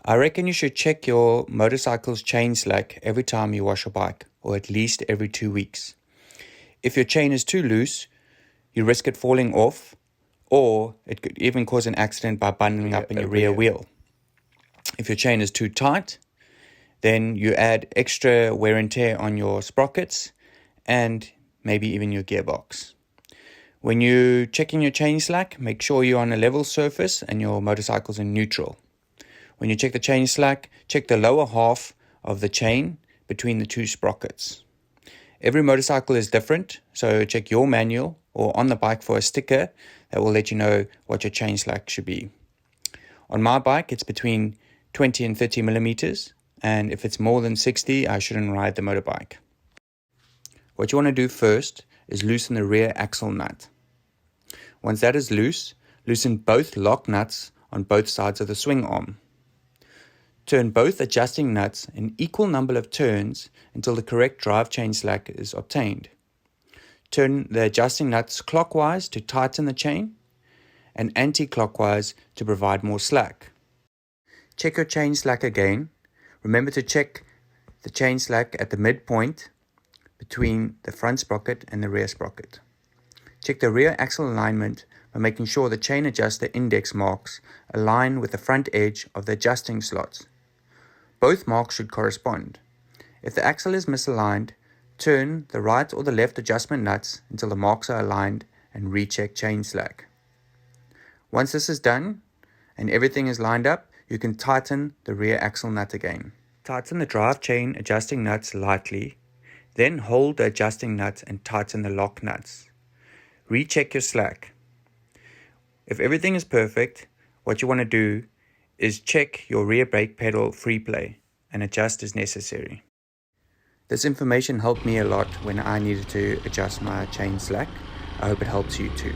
I reckon you should check your motorcycle's chain slack every time you wash your bike, or at least every 2 weeks. If your chain is too loose, you risk it falling off, or it could even cause an accident by bundling up in your rear wheel. If your chain is too tight, then you add extra wear and tear on your sprockets and maybe even your gearbox. When you're checking your chain slack, make sure you're on a level surface and your motorcycle's in neutral. When you check the chain slack, check the lower half of the chain between the two sprockets. Every motorcycle is different, so check your manual or on the bike for a sticker that will let you know what your chain slack should be. On my bike, it's between 20 and 30 millimeters, and if it's more than 60, I shouldn't ride the motorbike. What you want to do first is loosen the rear axle nut. Once that is loose, loosen both lock nuts on both sides of the swing arm. Turn both adjusting nuts an equal number of turns until the correct drive chain slack is obtained. Turn the adjusting nuts clockwise to tighten the chain and anti-clockwise to provide more slack. Check your chain slack again. Remember to check the chain slack at the midpoint between the front sprocket and the rear sprocket. Check the rear axle alignment by making sure the chain adjuster index marks align with the front edge of the adjusting slots. Both marks should correspond. If the axle is misaligned, turn the right or the left adjustment nuts until the marks are aligned and recheck chain slack. Once this is done and everything is lined up, you can tighten the rear axle nut again. Tighten the drive chain adjusting nuts lightly, then hold the adjusting nut and tighten the lock nuts. Recheck your slack. If everything is perfect, what you want to do is check your rear brake pedal free play and adjust as necessary. This information helped me a lot when I needed to adjust my chain slack. I hope it helps you too.